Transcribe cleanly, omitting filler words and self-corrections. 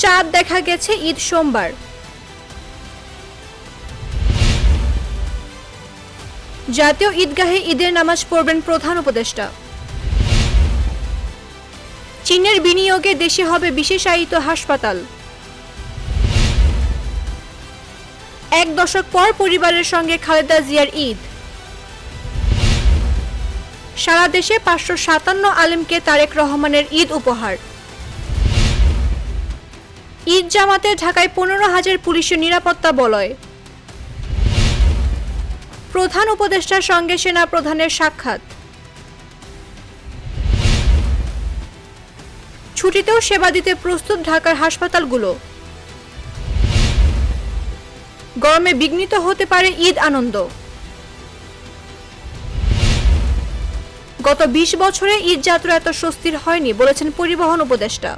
চাঁদ দেখা গেছে ঈদ সোমবার। জাতীয় ঈদগাহে ঈদের নামাজ পড়বেন প্রধান উপদেষ্টা। চীনের বিনিয়োগে দেশে হবে বিশেষায়িত হাসপাতাল। 1 দশক পর পরিবারের সঙ্গে খালেদা জিয়ার ঈদ। সারা দেশে 557 আলেমকে তারেক রহমানের ঈদ উপহার। ঈদ জামাতে ঢাকায় 15,000 পুলিশের নিরাপত্তা বলয়। প্রধান উপদেষ্টার সঙ্গে সেনা প্রধানের সাক্ষাৎ। ছুটিতেও সেবা দিতে প্রস্তুত ঢাকার হাসপাতালগুলো। গরমে বিঘ্নিত হতে পারে ঈদ আনন্দ। গত 20 বছরে ঈদ যাত্রা এত স্বস্তির হয়নি বলেছেন পরিবহন উপদেষ্টা।